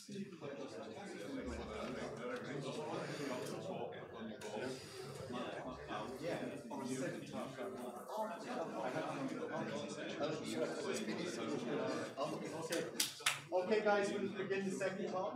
Okay, guys, we'll begin the second talk.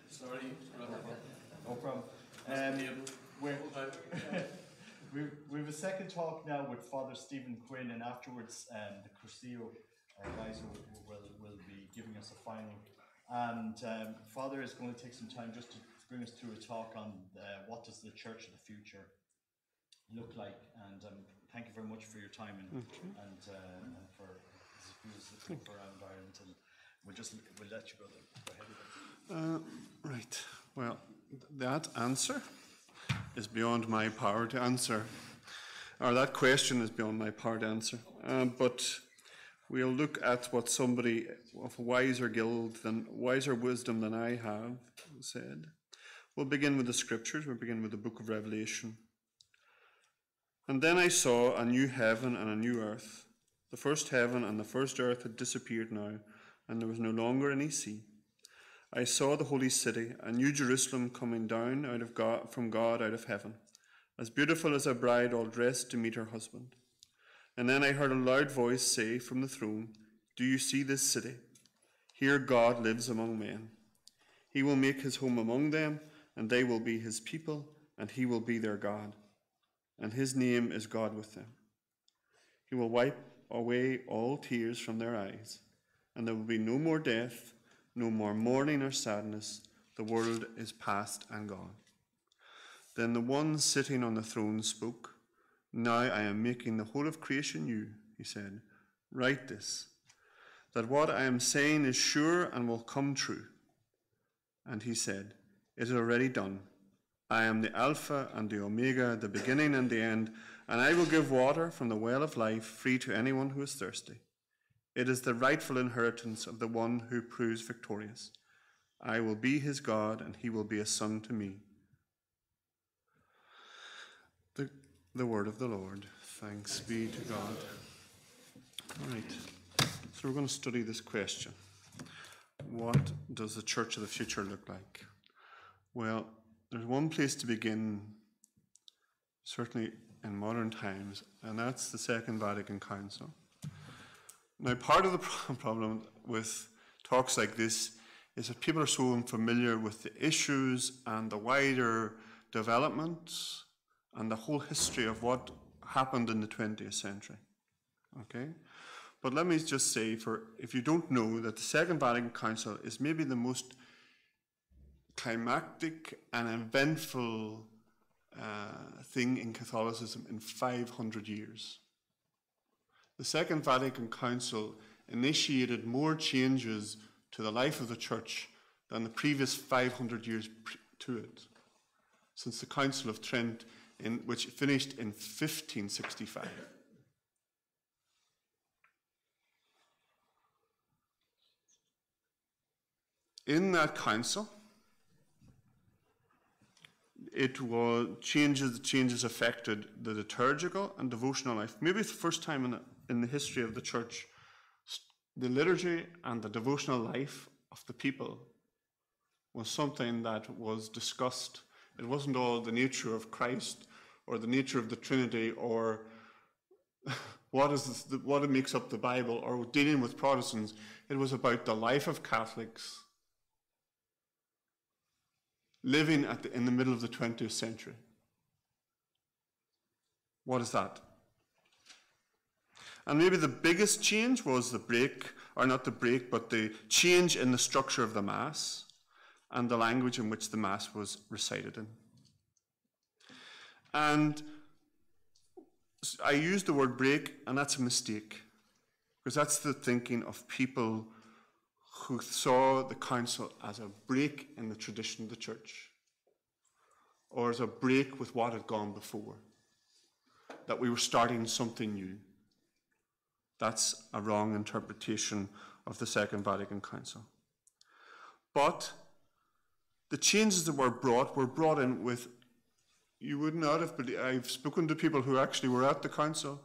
Sorry, no problem. We have a second talk now with Father Stephen Quinn, and afterwards the Crucio guys will be giving us a final. And Father is going to take some time just to bring us through a talk on what does the Church of the future look like. And thank you very much for your time and for views looking around Ireland. And we'll let you go ahead. Right. Well, that answer is beyond my power to answer, or that question is beyond my power to answer. But we'll look at what somebody of wiser wisdom than I have said. We'll begin with the scriptures. We'll begin with the book of Revelation. And then I saw a new heaven and a new earth. The first heaven and the first earth had disappeared now, and there was no longer any sea. I saw the holy city, a new Jerusalem, coming down from God out of heaven, as beautiful as a bride all dressed to meet her husband. And then I heard a loud voice say from the throne, "Do you see this city? Here God lives among men. He will make his home among them, and they will be his people, and he will be their God. And his name is God with them. He will wipe away all tears from their eyes, and there will be no more death, no more mourning or sadness. The world is past and gone." Then the one sitting on the throne spoke. "Now I am making the whole of creation new," he said. "Write this, that what I am saying is sure and will come true." And he said, "It is already done. I am the Alpha and the Omega, the beginning and the end, and I will give water from the well of life free to anyone who is thirsty. It is the rightful inheritance of the one who proves victorious. I will be his God, and he will be a son to me." The word of the Lord. Thanks be to God. All right. So we're going to study this question. What does the church of the future look like? Well, there's one place to begin, certainly in modern times, and that's the Second Vatican Council. Now, part of the problem with talks like this is that people are so unfamiliar with the issues and the wider developments and the whole history of what happened in the 20th century. Okay? But let me just say, if you don't know, that the Second Vatican Council is maybe the most climactic and eventful thing in Catholicism in 500 years. The Second Vatican Council initiated more changes to the life of the Church than the previous 500 years to it, since the Council of Trent, which finished in 1565. In that council, changes affected the liturgical and devotional life. Maybe it's the first time in the history of the Church, the liturgy and the devotional life of the people was something that was discussed. It wasn't all the nature of Christ or the nature of the Trinity or what makes up the Bible or dealing with Protestants. It was about the life of Catholics living in the middle of the 20th century. What is that? And maybe the biggest change was the change in the structure of the Mass and the language in which the Mass was recited in. And I use the word break, and that's a mistake, because that's the thinking of people who saw the council as a break in the tradition of the Church, or as a break with what had gone before, that we were starting something new. That's a wrong interpretation of the Second Vatican Council. But the changes that were brought in with, you would not have believed, I've spoken to people who actually were at the council,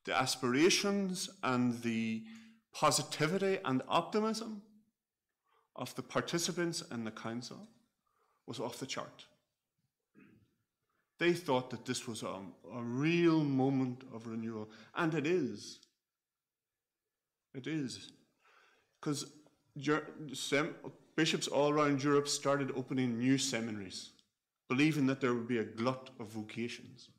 the aspirations and the positivity and optimism of the participants in the council was off the chart. They thought that this was a real moment of renewal, and it is. It is. Because bishops all around Europe started opening new seminaries, believing that there would be a glut of vocations.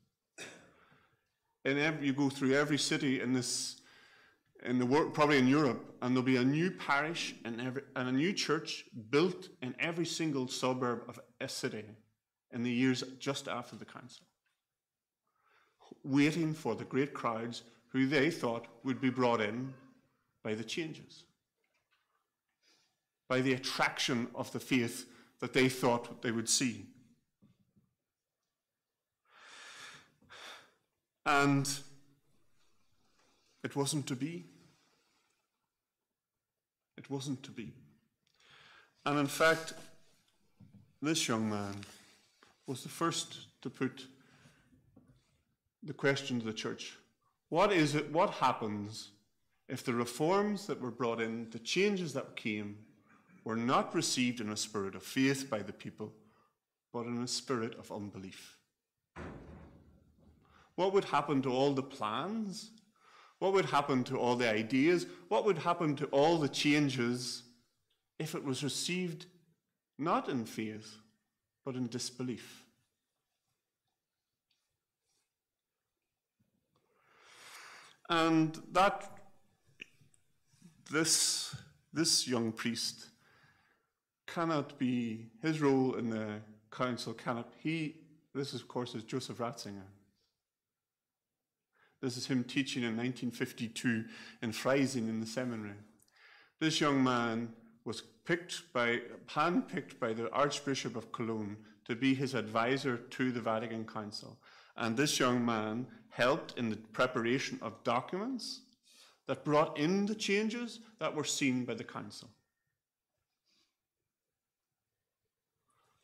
You go through every city in the world, probably in Europe, and there'll be a new parish and a new church built in every single suburb of a city in the years just after the council, waiting for the great crowds who they thought would be brought in by the changes, by the attraction of the faith that they thought they would see. And it wasn't to be. It wasn't to be. And in fact, this young man was the first to put the question to the church: what happens if the reforms that were brought in, the changes that came, were not received in a spirit of faith by the people, but in a spirit of unbelief? What would happen to all the plans? What would happen to all the ideas? What would happen to all the changes if it was received not in faith, but in disbelief? And this young priest cannot be, his role in the council this of course is Joseph Ratzinger. This is him teaching in 1952 in Freising in the seminary. This young man was handpicked by the Archbishop of Cologne to be his advisor to the Vatican Council. And this young man helped in the preparation of documents that brought in the changes that were seen by the Council.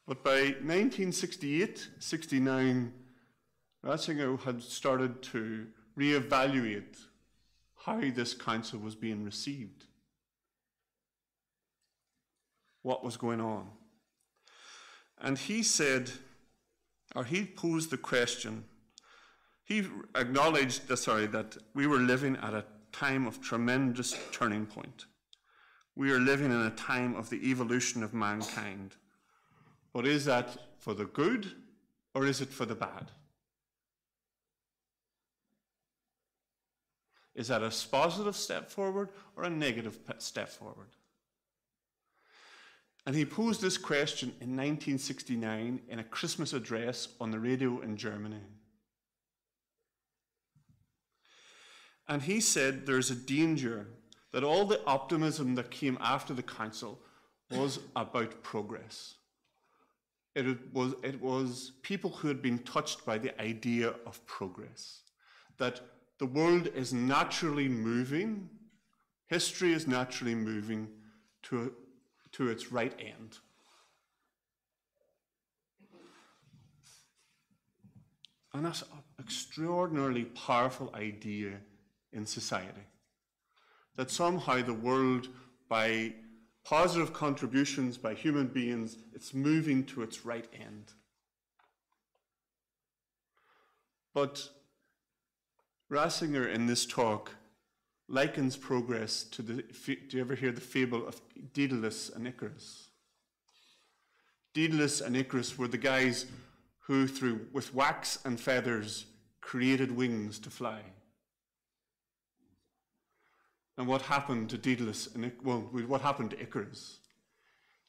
But by 1968-69, Ratzinger had started to reevaluate how this council was being received, what was going on. And he said, or he posed the question, he acknowledged that we were living at a time of tremendous turning point. We are living in a time of the evolution of mankind. But is that for the good or is it for the bad? Is that a positive step forward or a negative step forward? And he posed this question in 1969 in a Christmas address on the radio in Germany. And he said there's a danger that all the optimism that came after the council was about progress. It was people who had been touched by the idea of progress, that the world is naturally moving, history is naturally moving to its right end. And that's an extraordinarily powerful idea in society, that somehow the world, by positive contributions by human beings, it's moving to its right end. But Ratzinger in this talk likens progress to do you ever hear the fable of Daedalus and Icarus? Daedalus and Icarus were the guys who, with wax and feathers, created wings to fly. And what happened to Daedalus and what happened to Icarus?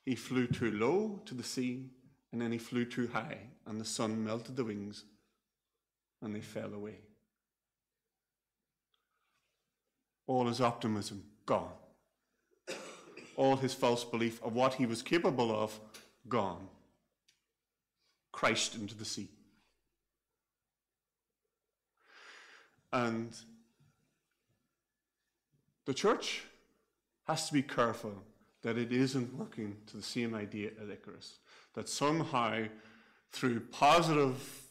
He flew too low to the sea, and then he flew too high, and the sun melted the wings, and they fell away. All his optimism gone. All his false belief of what he was capable of gone. Crashed into the sea. And the church has to be careful that it isn't working to the same idea as Icarus. That somehow, through positive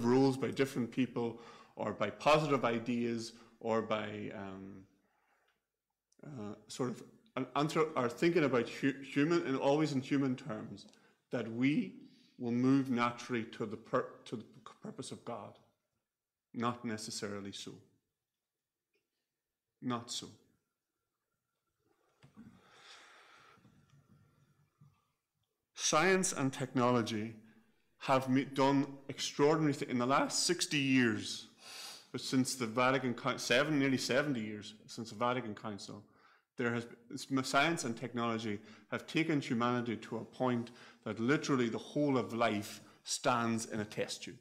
rules by different people, or by positive ideas, or by are thinking about human, and always in human terms, that we will move naturally to the purpose of God. Not necessarily so. Not so. Science and technology have done extraordinary things in the last 60 years, but since the Vatican Council, nearly 70 years since the Vatican Council, science and technology have taken humanity to a point that literally the whole of life stands in a test tube.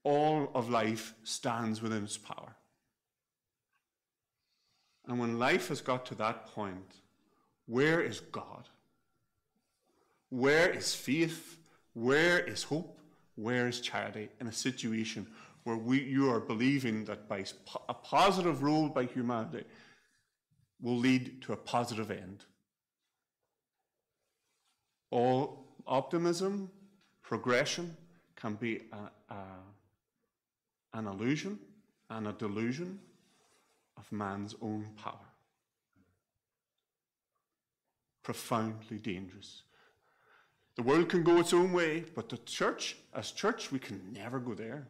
All of life stands within its power. And when life has got to that point, where is God? Where is faith? Where is hope? Where is charity in a situation where you are believing that by a positive role by humanity will lead to a positive end? All optimism, progression can be an illusion and a delusion of man's own power. Profoundly dangerous. The world can go its own way, but the church, as church, we can never go there.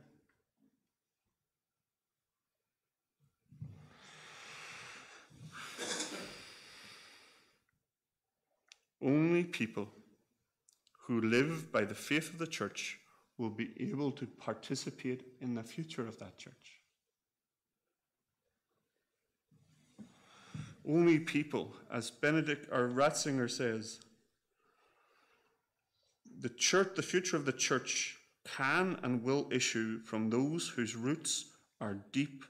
Only people who live by the faith of the church will be able to participate in the future of that church. Only people, as Benedict or Ratzinger says, the future of the church can and will issue from those whose roots are deep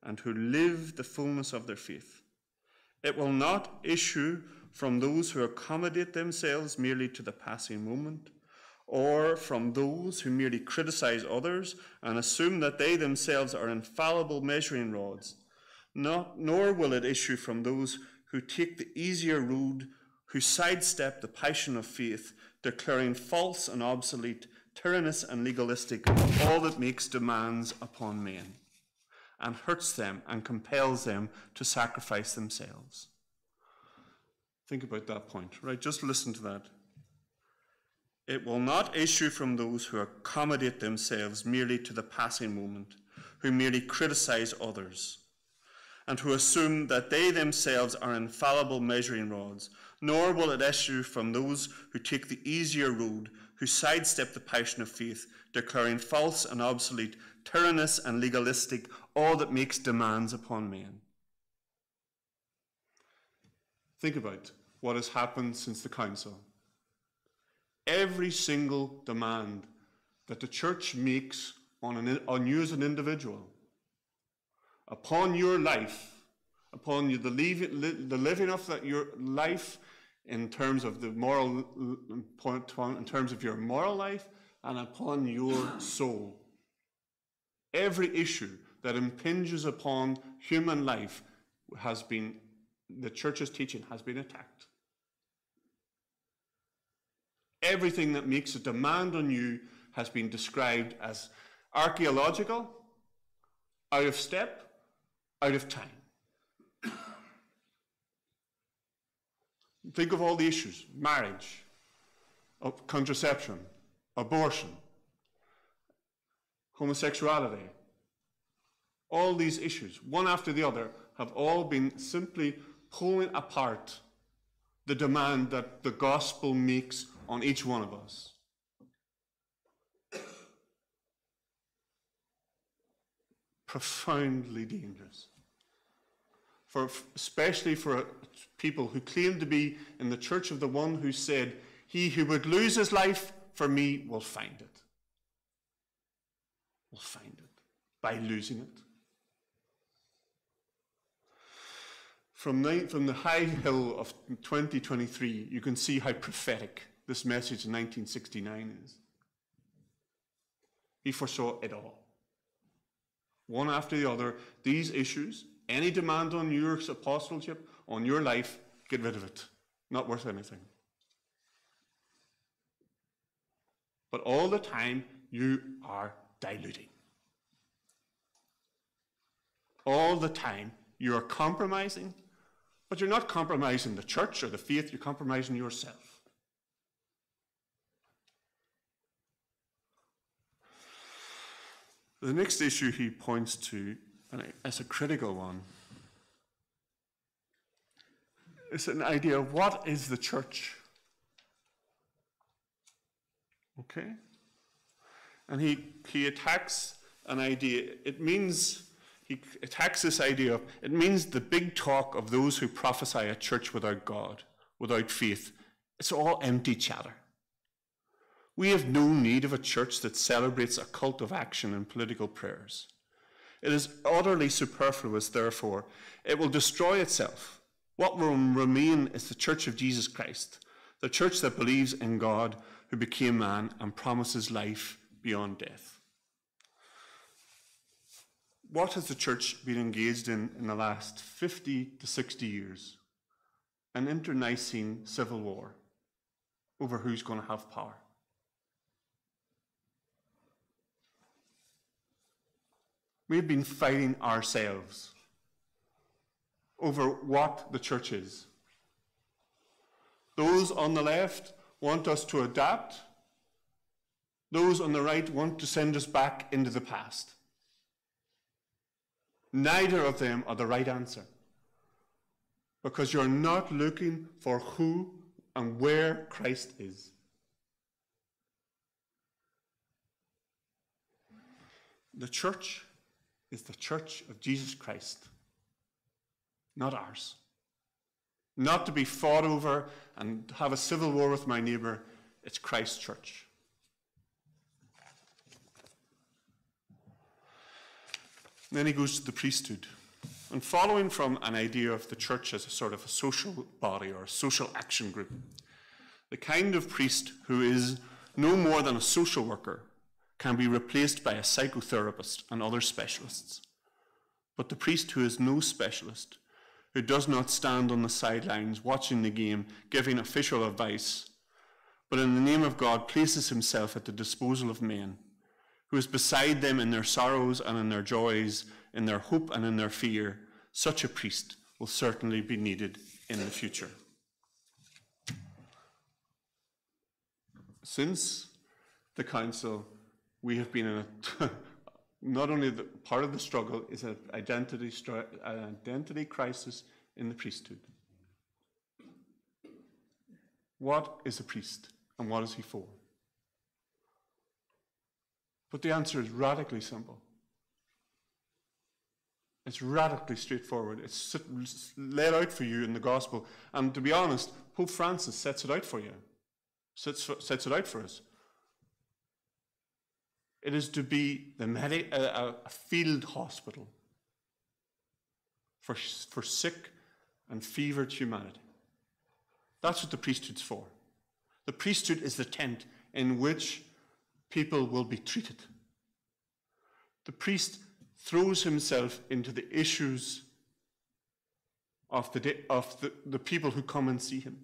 and who live the fullness of their faith. It will not issue from those who accommodate themselves merely to the passing moment, or from those who merely criticize others and assume that they themselves are infallible measuring rods. Nor will it issue from those who take the easier road, who sidestep the passion of faith, declaring false and obsolete, tyrannous and legalistic all that makes demands upon men, and hurts them and compels them to sacrifice themselves. Think about that point, right? Just listen to that. It will not issue from those who accommodate themselves merely to the passing moment, who merely criticize others, and who assume that they themselves are infallible measuring rods. Nor will it issue from those who take the easier road, who sidestep the passion of faith, declaring false and obsolete, tyrannous and legalistic all that makes demands upon men. Think about what has happened since the council. Every single demand that the church makes on you as an individual, upon your life, upon you, the living of your life in terms of the moral point, in terms of your moral life, and upon your soul. Every issue that impinges upon human life has been, the church's teaching has been attacked. Everything that makes a demand on you has been described as archaeological, out of step, out of time. Think of all the issues: marriage, contraception, abortion, homosexuality. All these issues, one after the other, have all been simply pulling apart the demand that the gospel makes on each one of us. Profoundly dangerous. Especially for people who claim to be in the church of the one who said, "He who would lose his life for me will find it." Will find it by losing it. From the high hill of 2023, you can see how prophetic this message in 1969 is. He foresaw it all. One after the other, these issues, any demand on your apostleship, on your life, get rid of it. Not worth anything. But all the time, you are diluting. All the time, you are compromising, but you're not compromising the church or the faith, you're compromising yourself. The next issue he points to, and it's a critical one, is an idea of what is the church? Okay? And he attacks an idea. He attacks this idea of, it means the big talk of those who prophesy a church without God, without faith. It's all empty chatter. We have no need of a church that celebrates a cult of action and political prayers. It is utterly superfluous, therefore. It will destroy itself. What will remain is the church of Jesus Christ, the church that believes in God who became man and promises life beyond death. What has the church been engaged in the last 50 to 60 years? An internecine civil war over who's going to have power. We've been fighting ourselves over what the church is. Those on the left want us to adapt. Those on the right want to send us back into the past. Neither of them are the right answer, because you're not looking for who and where Christ is. The church is the church of Jesus Christ, not ours. Not to be fought over and have a civil war with my neighbour. It's Christ's church. And then he goes to the priesthood. And following from an idea of the church as a sort of a social body or a social action group, the kind of priest who is no more than a social worker can be replaced by a psychotherapist and other specialists. But the priest who is no specialist, who does not stand on the sidelines watching the game, giving official advice, but in the name of God places himself at the disposal of men, who is beside them in their sorrows and in their joys, in their hope and in their fear, such a priest will certainly be needed in the future. Since the council, we have been in a not only the part of the struggle is an identity crisis in the priesthood. What is a priest and what is he for? But the answer is radically simple. It's radically straightforward. It's laid out for you in the gospel. And to be honest, Pope Francis sets it out for you. Sets it out for us. It is to be a field hospital for sick and fevered humanity. That's what the priesthood's for. The priesthood is the tent in which people will be treated. The priest throws himself into the issues of the people who come and see him.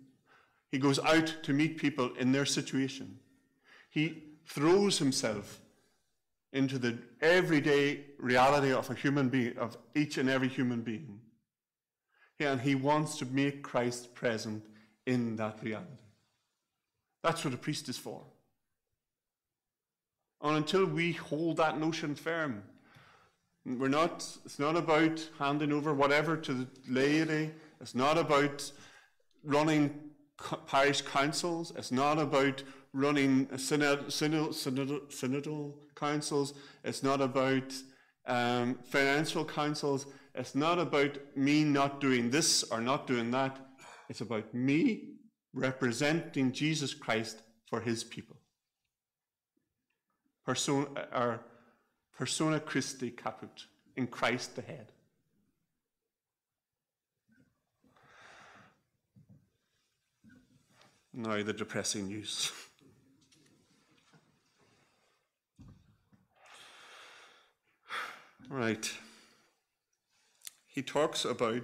He goes out to meet people in their situation. He throws himself into the everyday reality of a human being, of each and every human being. And he wants to make Christ present in that reality. That's what a priest is for. And until we hold that notion firm, it's not about handing over whatever to the laity. It's not about running parish councils. It's not about running synodal councils. It's not about financial councils. It's not about me not doing this or not doing that. It's about me representing Jesus Christ for his people. Persona Christi caput, in Christ the head. Now the depressing news. Right. He talks now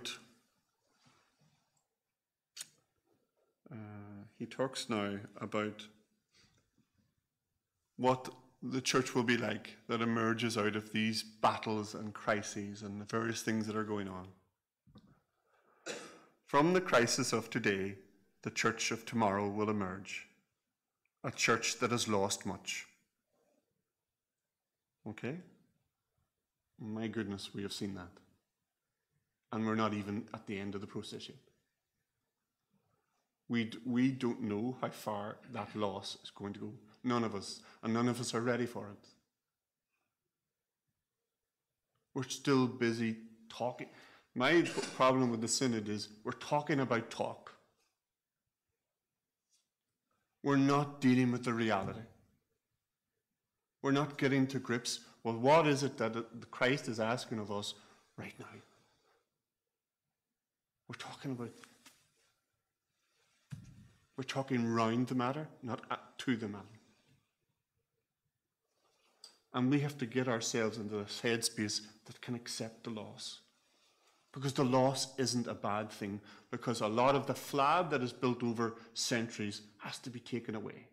about what the church will be like that emerges out of these battles and crises and the various things that are going on. From the crisis of today, the church of tomorrow will emerge, a church that has lost much. Okay? My goodness, we have seen that. And we're not even at the end of the process yet. We don't know how far that loss is going to go. None of us. And none of us are ready for it. We're still busy talking. My problem with the synod is we're talking about talk. We're not dealing with the reality. We're not getting to grips with what is it that Christ is asking of us right now. We're talking round the matter, not to the matter. And we have to get ourselves into this headspace that can accept the loss. Because the loss isn't a bad thing, because a lot of the flab that is built over centuries has to be taken away.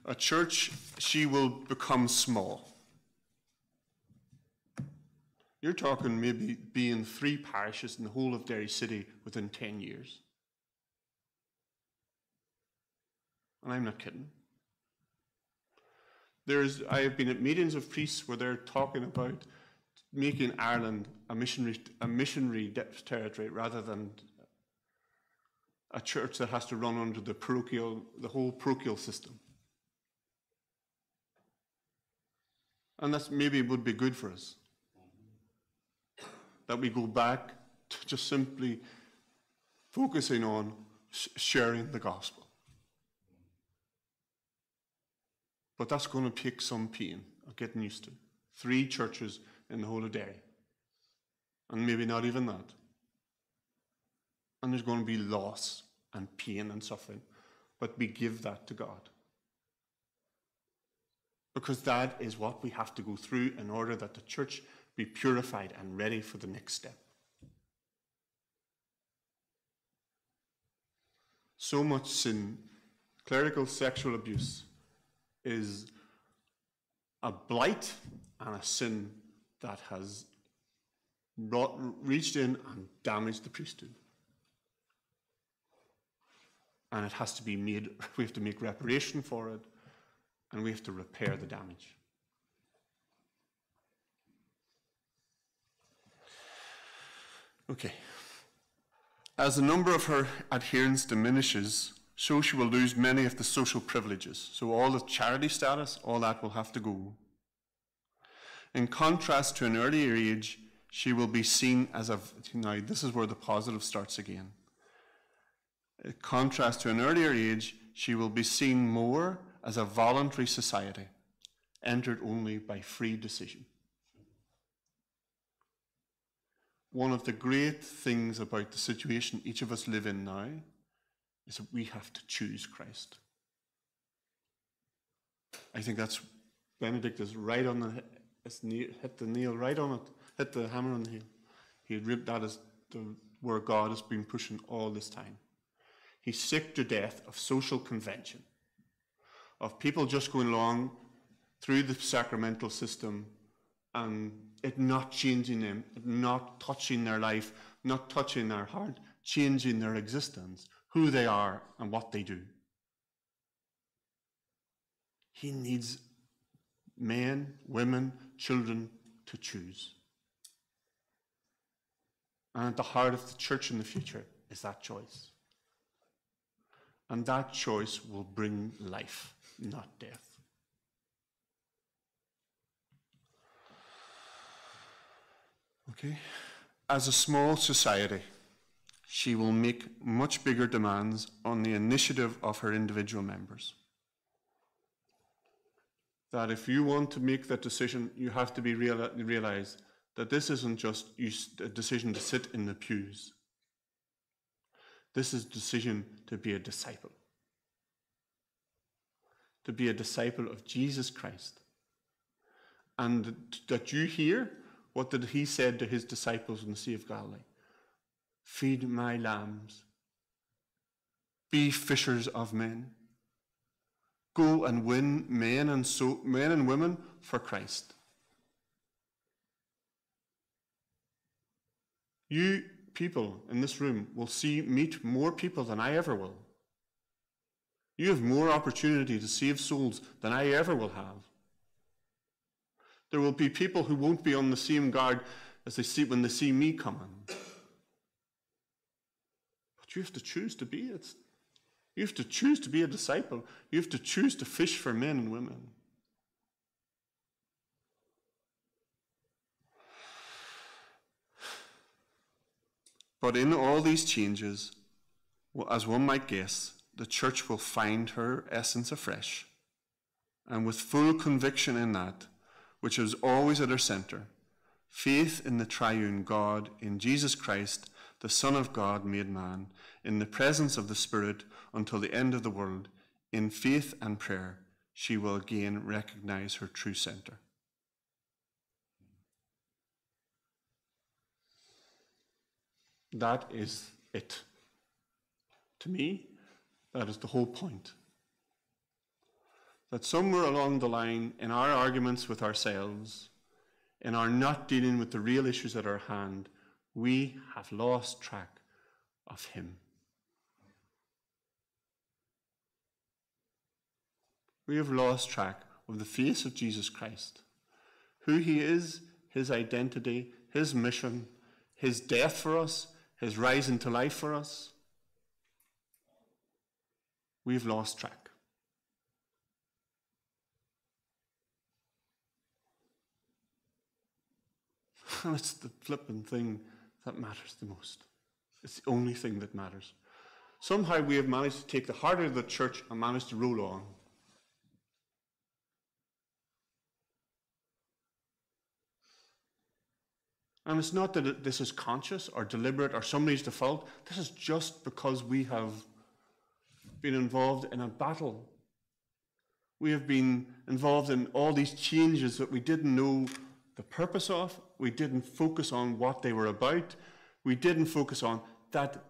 A church, she will become small. You're talking maybe being 3 parishes in the whole of Derry City within 10 years. And I'm not kidding. I have been at meetings of priests where they're talking about making Ireland a missionary territory rather than a church that has to run under the whole parochial system. And that maybe would be good for us. That we go back to just simply focusing on sharing the gospel. But that's going to take some pain of getting used to. 3 churches in the whole of Derry. And maybe not even that. And there's going to be loss and pain and suffering. But we give that to God. Because that is what we have to go through in order that the church be purified and ready for the next step. So much sin, clerical sexual abuse, is a blight and a sin that has reached in and damaged the priesthood. And it has to be made, we have to make reparation for it, and we have to repair the damage. Okay. As the number of her adherents diminishes, so she will lose many of the social privileges. So all the charity status, all that will have to go. In contrast to an earlier age, she will be seen as a... Now, this is where the positive starts again. In contrast to an earlier age, she will be seen more as a voluntary society, entered only by free decision. One of the great things about the situation each of us live in now is that we have to choose Christ. I think that's, Benedict is right on the, hit the nail right on it, hit the hammer on the nail. He had ripped that as where God has been pushing all this time. He's sick to death of social convention, of people just going along through the sacramental system and it not changing them, not touching their life, not touching their heart, changing their existence, who they are and what they do. He needs men, women, children to choose. And at the heart of the church in the future is that choice. And that choice will bring life, not death. Okay. As a small society, she will make much bigger demands on the initiative of her individual members. That if you want to make that decision, you have to realize that this isn't just a decision to sit in the pews. This is a decision to be a disciple. To be a disciple of Jesus Christ. And that you hear what did he said to his disciples in the Sea of Galilee? Feed my lambs. Be fishers of men. Go and win men and women for Christ. You people in this room will meet more people than I ever will. You have more opportunity to save souls than I ever will have. There will be people who won't be on the same guard as when they see me coming. But you have to choose to be it. You have to choose to be a disciple. You have to choose to fish for men and women. But in all these changes, as one might guess, the church will find her essence afresh. And with full conviction in that, which is always at her center, faith in the triune God, in Jesus Christ, the Son of God made man, in the presence of the Spirit until the end of the world, in faith and prayer, she will again recognize her true center. That is it. To me, that is the whole point. That somewhere along the line, in our arguments with ourselves, in our not dealing with the real issues at our hand, we have lost track of him. We have lost track of the face of Jesus Christ, who he is, his identity, his mission, his death for us, his rising to life for us. We've lost track. And it's the flipping thing that matters the most. It's the only thing that matters. Somehow we have managed to take the heart of the church and managed to roll on. And it's not that this is conscious or deliberate or somebody's default. This is just because we have been involved in a battle. We have been involved in all these changes that we didn't know the purpose of. We didn't focus on what they were about. We didn't focus on that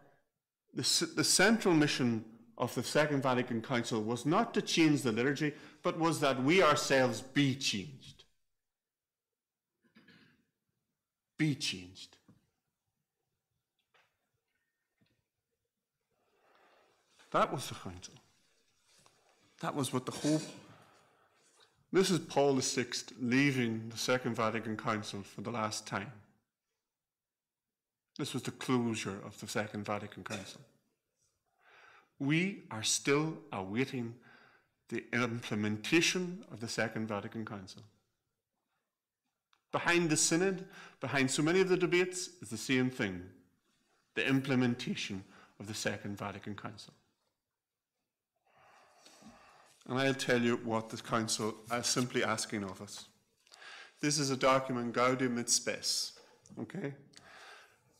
the central mission of the Second Vatican Council was not to change the liturgy, but was that we ourselves be changed. Be changed. That was the council. That was what the hope. This is Paul VI leaving the Second Vatican Council for the last time. This was the closure of the Second Vatican Council. We are still awaiting the implementation of the Second Vatican Council. Behind the Synod, behind so many of the debates, is the same thing: the implementation of the Second Vatican Council. And I'll tell you what the Council is simply asking of us. This is a document, Gaudium et Spes, okay?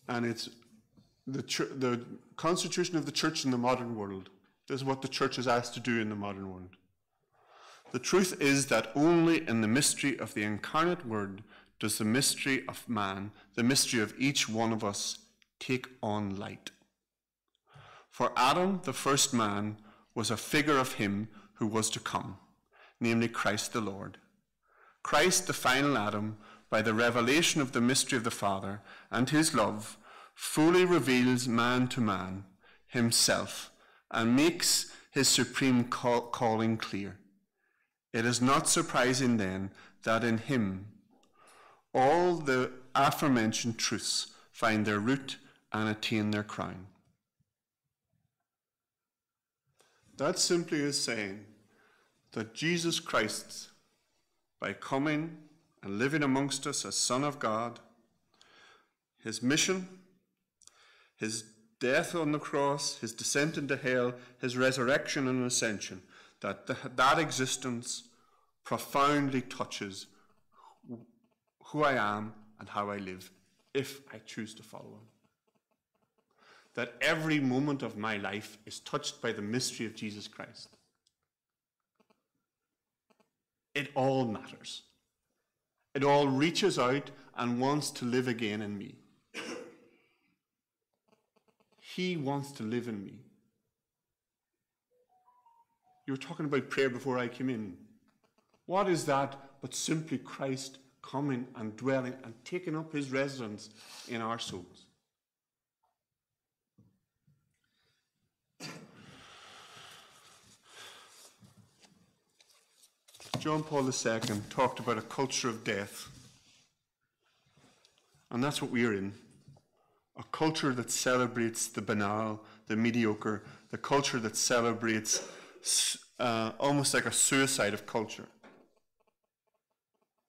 And it's the constitution of the church in the modern world. This is what the church is asked to do in the modern world. The truth is that only in the mystery of the incarnate word does the mystery of man, the mystery of each one of us, take on light. For Adam, the first man, was a figure of him who was to come, namely Christ the Lord. Christ, the final Adam, by the revelation of the mystery of the Father and his love, fully reveals man to man himself and makes his supreme calling clear. It is not surprising then that in him all the aforementioned truths find their root and attain their crown. That simply is saying that Jesus Christ, by coming and living amongst us as Son of God, his mission, his death on the cross, his descent into hell, his resurrection and ascension, that existence profoundly touches who I am and how I live, if I choose to follow him. That every moment of my life is touched by the mystery of Jesus Christ. It all matters. It all reaches out and wants to live again in me. He wants to live in me. You were talking about prayer before I came in. What is that but simply Christ coming and dwelling and taking up his residence in our souls? John Paul II talked about a culture of death. And that's what we're in. A culture that celebrates the banal, the mediocre, the culture that celebrates almost like a suicide of culture.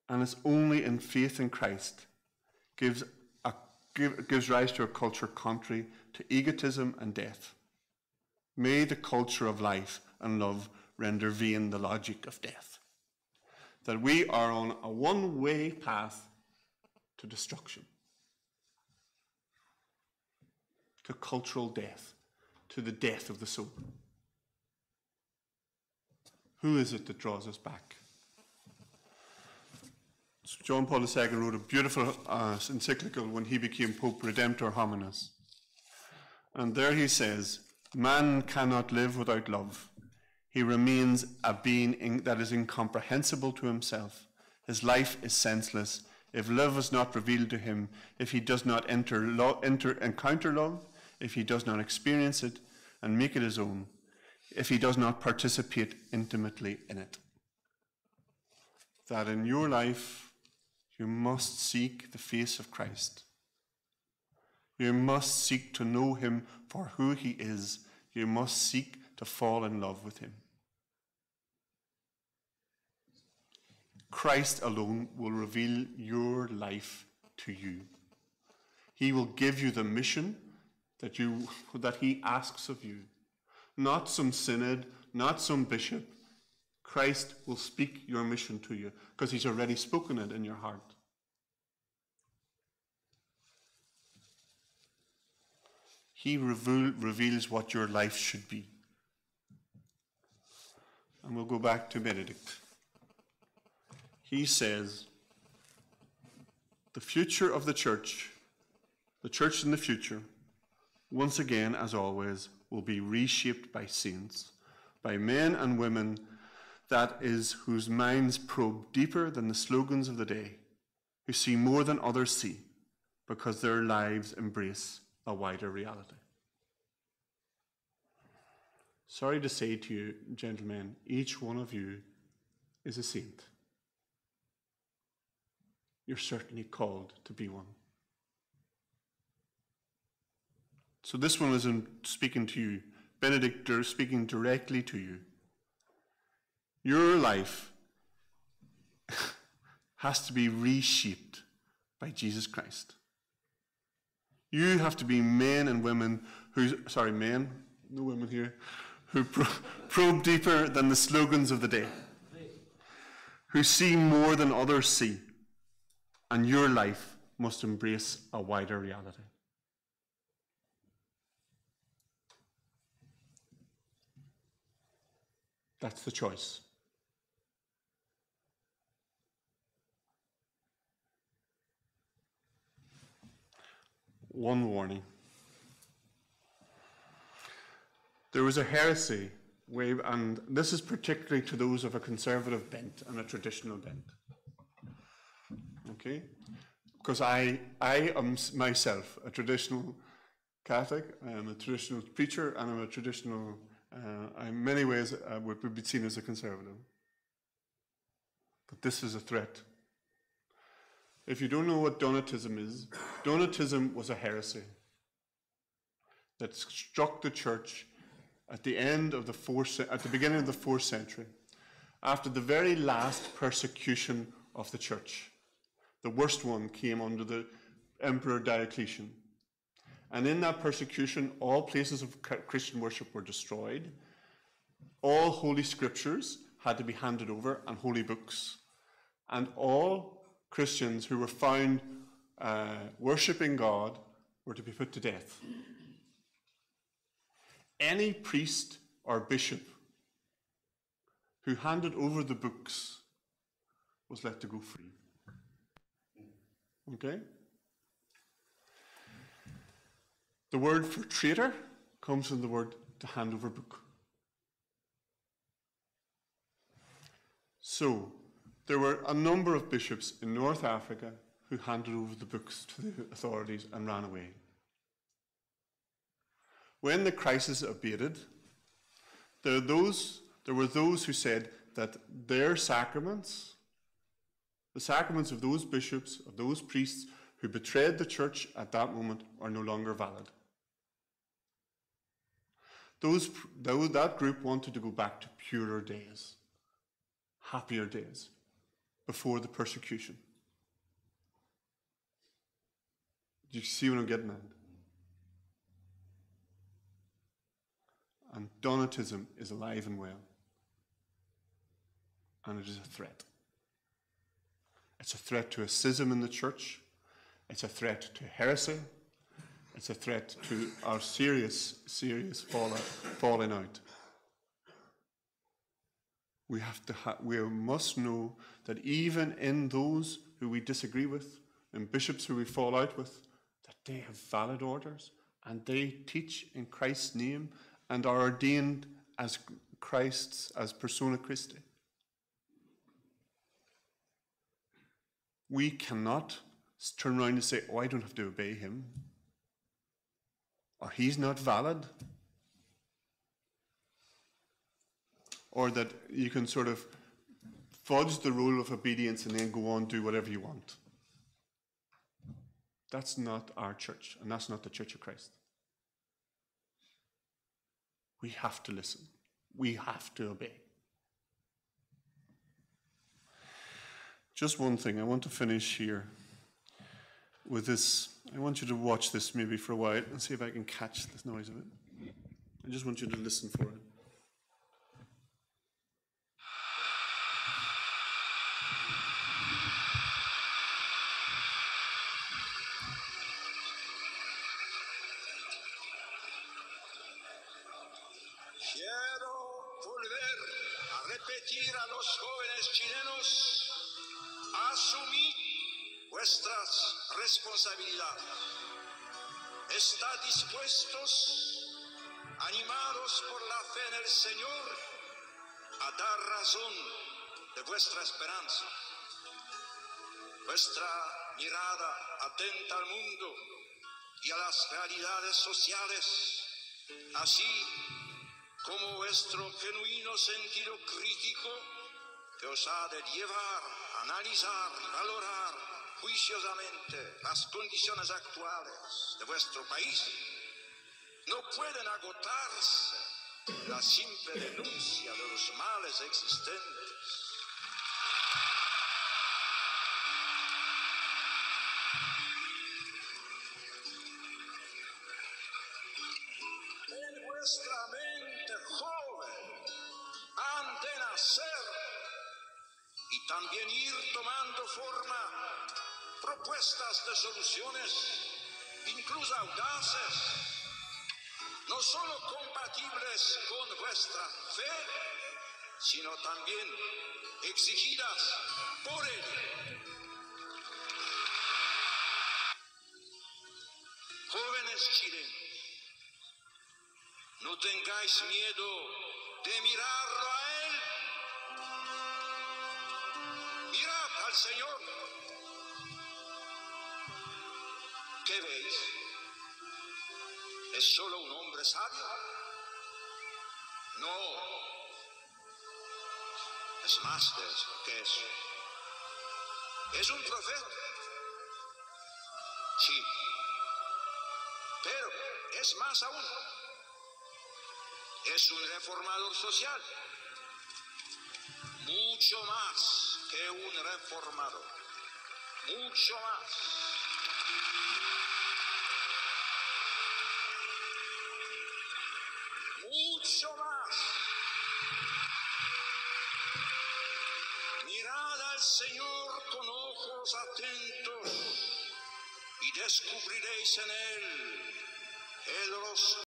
And it's only in faith in Christ gives rise to a culture contrary to egotism and death. May the culture of life and love render vain the logic of death. That we are on a one-way path to destruction, to cultural death, to the death of the soul. Who is it that draws us back? John Paul II wrote a beautiful encyclical when he became Pope, Redemptor Hominis. And there he says, man cannot live without love. He remains a being that is incomprehensible to himself. His life is senseless if love is not revealed to him, if he does not encounter love, if he does not experience it and make it his own, if he does not participate intimately in it. That in your life, you must seek the face of Christ. You must seek to know him for who he is. You must seek to fall in love with him. Christ alone will reveal your life to you. He will give you the mission that he asks of you. Not some synod, not some bishop. Christ will speak your mission to you because he's already spoken it in your heart. he reveals what your life should be. And we'll go back to Benedict. He says, the future of the church in the future, once again, as always, will be reshaped by saints, by men and women, that is, whose minds probe deeper than the slogans of the day, who see more than others see, because their lives embrace a wider reality. Sorry to say to you, gentlemen, each one of you is a saint. You're certainly called to be one. So this one isn't speaking to you. Benedict is speaking directly to you. Your life has to be reshaped by Jesus Christ. You have to be men and women who, men, no women here, who probe deeper than the slogans of the day, who see more than others see, and your life must embrace a wider reality. That's the choice. One warning. There was a heresy wave, and this is particularly to those of a conservative bent and a traditional bent. Okay? Because I am myself a traditional Catholic, I am a traditional preacher, and I'm a traditional, in many ways, would be seen as a conservative. But this is a threat. If you don't know what Donatism is, Donatism was a heresy that struck the church at the beginning of the 4th century, after the very last persecution of the church. The worst one came under the Emperor Diocletian. And in that persecution, all places of Christian worship were destroyed. All holy scriptures had to be handed over, and holy books. And all Christians who were found worshipping God were to be put to death. Any priest or bishop who handed over the books was let to go free. Okay? The word for traitor comes from the word to hand over book. So, there were a number of bishops in North Africa who handed over the books to the authorities and ran away. When the crisis abated, there were those who said that their sacraments, the sacraments of those bishops, of those priests who betrayed the church at that moment, are no longer valid. That group wanted to go back to purer days, happier days, before the persecution. Do you see what I'm getting at? And Donatism is alive and well. And it is a threat. It's a threat to a schism in the church. It's a threat to heresy. It's a threat to our serious falling out. We must know that even in those who we disagree with, and bishops who we fall out with, that they have valid orders, and they teach in Christ's name, and are ordained as Christ's, as persona Christi. We cannot turn around and say, oh, I don't have to obey him, or he's not valid, or that you can sort of fudge the rule of obedience and then go on and do whatever you want. That's not our church, and that's not the Church of Christ. We have to listen. We have to obey. Just one thing. I want to finish here with this. I want you to watch this maybe for a while and see if I can catch the noise of it. I just want you to listen for it. repetir a los jóvenes chilenos: asumid vuestras responsabilidades. Estad dispuestos, animados por la fe en el Señor, a dar razón de vuestra esperanza. Vuestra mirada atenta al mundo y a las realidades sociales, así como vuestro genuino sentido crítico que os ha de llevar a analizar y valorar juiciosamente las condiciones actuales de vuestro país, no pueden agotarse en la simple denuncia de los males existentes. En vuestra mente joven han de nacer y también ir tomando forma propuestas de soluciones, incluso audaces, no solo compatibles con vuestra fe, sino también exigidas por él. Jóvenes chilenos, no tengáis miedo de mirarlo a él. Mirad al Señor. ¿Qué veis? ¿Es solo un hombre sabio? No, es más que eso. ¿Es un profeta? Sí, pero es más aún. Es un reformador social, mucho más que un reformador, mucho más. Mucho más. Mirad al Señor con ojos atentos y descubriréis en él el rostro.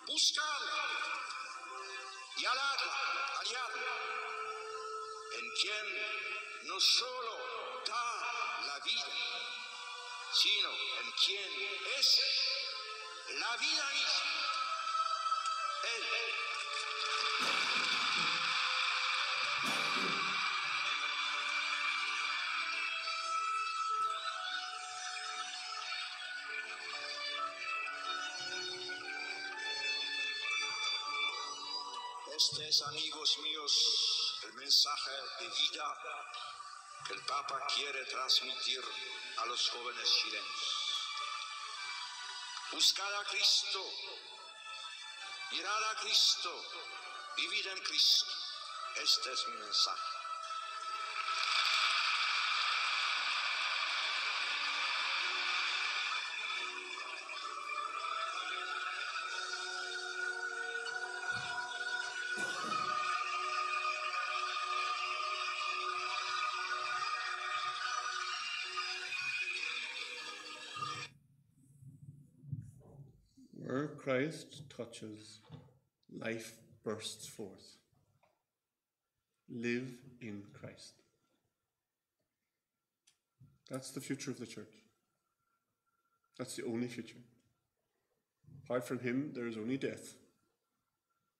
Buscadla y aliadla, en quien no solo da la vida, sino en quien es la vida misma. Él. Este es, amigos míos, el mensaje de vida que el Papa quiere transmitir a los jóvenes chilenos. Buscad a Cristo, mirad a Cristo, vivid en Cristo. Este es mi mensaje. Where Christ touches, life bursts forth. Live in Christ. That's the future of the church. That's the only future. Apart from him, there is only death.